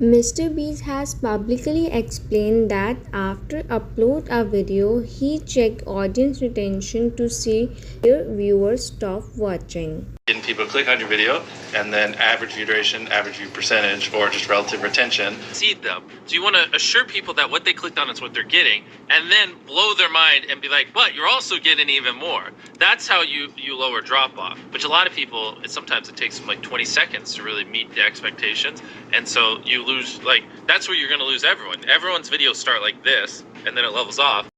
MrBeast has publicly explained that after upload a video, he checked audience retention to see where viewers stop watching. Getting people to click on your video, and then average view duration, average view percentage, or just relative retention. Seed them. So you want to assure people that what they clicked on is what they're getting, and then blow their mind and be like, but you're also getting even more. That's how you lower drop off, which a lot of people, sometimes it takes them like 20 seconds to really meet the expectations. And so you lose, that's where you're going to lose everyone. Everyone's videos start like this, and then it levels off.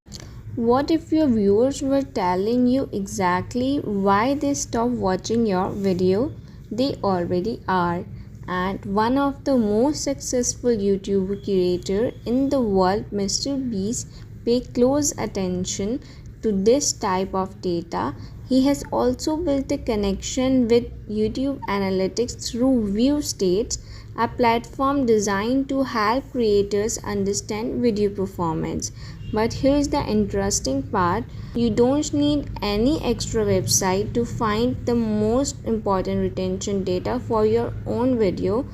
What if your viewers were telling you exactly why they stopped watching your video? They already are. And one of the most successful YouTube creator in the world, MrBeast, pay close attention to this type of data. He has also built a connection with YouTube Analytics through View States, a platform designed to help creators understand video performance. But here's the interesting part, you don't need any extra website to find the most important retention data for your own video.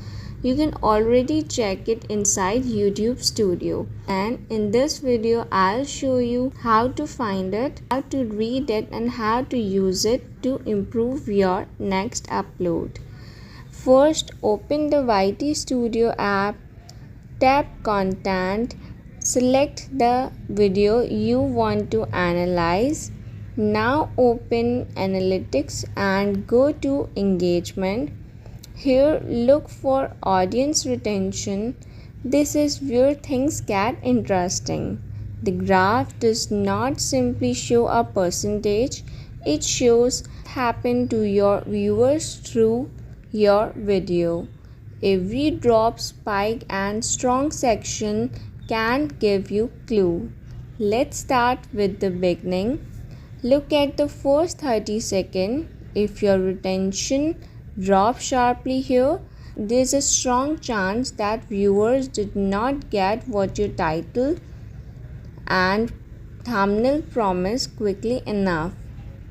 You can already check it inside YouTube Studio. And in this video, I'll show you how to find it, how to read it, and how to use it to improve your next upload. First, open the YT Studio app, tap Content, select the video you want to analyze. Now open Analytics and go to Engagement. Here look for Audience Retention. This is where things get interesting. The graph does not simply show a percentage, it shows what happened to your viewers through your video. Every drop, spike, and strong section can give you clue. Let's start with the beginning. Look at the first 30 seconds. If your retention drops sharply here, there's a strong chance that viewers did not get what your title and thumbnail promised quickly enough.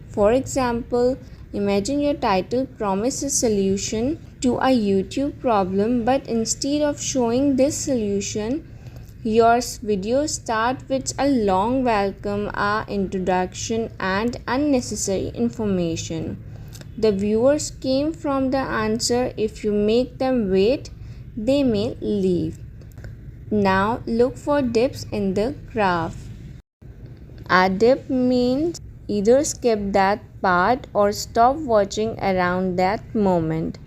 For example, imagine your title promises a solution to a YouTube problem, but instead of showing this solution, your video starts with a long welcome, introduction, and unnecessary information. The viewers came from the answer. If you make them wait, they may leave. Now look for dips in the graph. A dip means either skip that part or stop watching around that moment.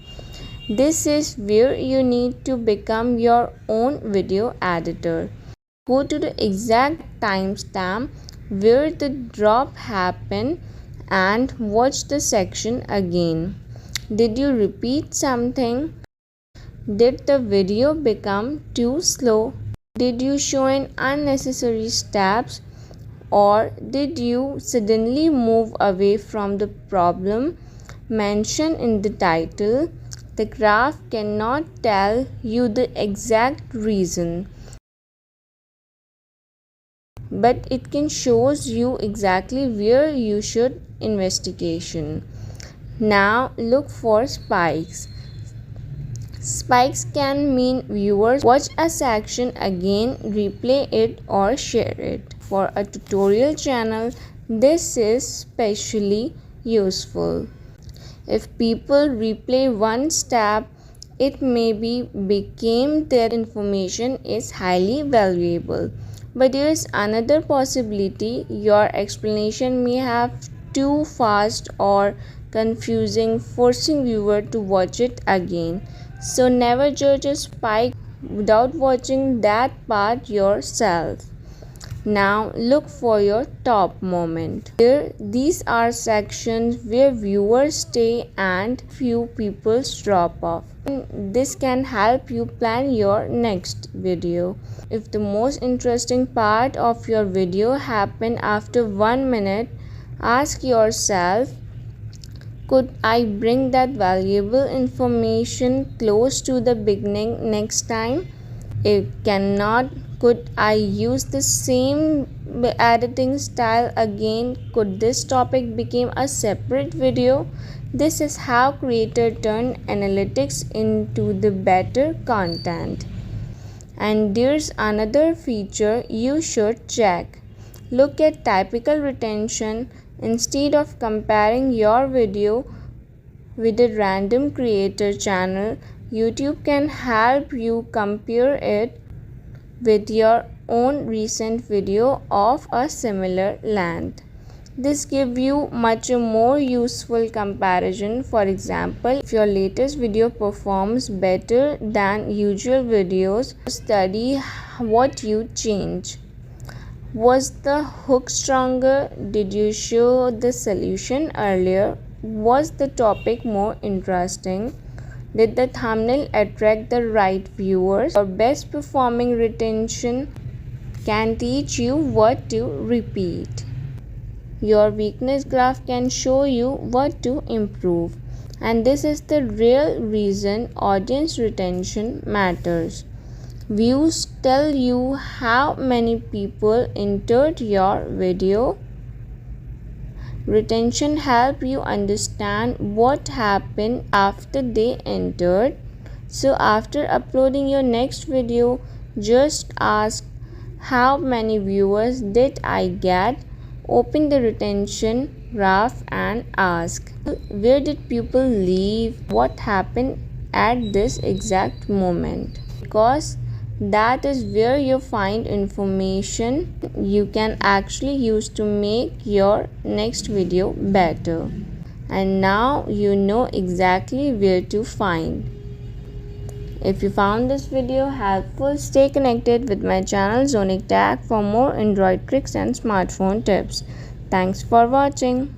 This is where you need to become your own video editor. Go to the exact timestamp where the drop happened and watch the section again. Did you repeat something? Did the video become too slow? Did you show in unnecessary steps? Or did you suddenly move away from the problem mentioned in the title? The graph cannot tell you the exact reason, but it can show you exactly where you should investigation. Now look for spikes. Spikes can mean viewers watch a section again, replay it, or share it. For a tutorial channel, this is especially useful. If people replay one step, it may became that information is highly valuable. But there is another possibility. Your explanation may have too fast or confusing, forcing viewer to watch it again. So never judge a spike without watching that part yourself. Now look for your top moment. Here, these are sections where viewers stay and few people drop off. This can help you plan your next video. If the most interesting part of your video happened after 1 minute, ask yourself, could I bring that valuable information close to the beginning next time? If cannot, could I use the same editing style again? Could this topic become a separate video? This is how creators turn analytics into the better content. And there's another feature you should check. Look at typical retention. Instead of comparing your video with a random creator channel, YouTube can help you compare it with your own recent video of a similar length. This gives you much more useful comparison. For example, if your latest video performs better than usual videos, study what you change. Was the hook stronger? Did you show the solution earlier? Was the topic more interesting? Did the thumbnail attract the right viewers? Your best performing retention can teach you what to repeat. Your weakness graph can show you what to improve. And this is the real reason audience retention matters. Views tell you how many people entered your video. Retention helps you understand what happened after they entered. So after uploading your next video, just ask, how many viewers did I get? Open the retention graph and ask, where did people leave? What happened at this exact moment? Because that is where you find information you can actually use to make your next video better. And now you know exactly where to find. If you found this video helpful, stay connected with my channel Zonic Tech for more Android tricks and smartphone tips. Thanks for watching.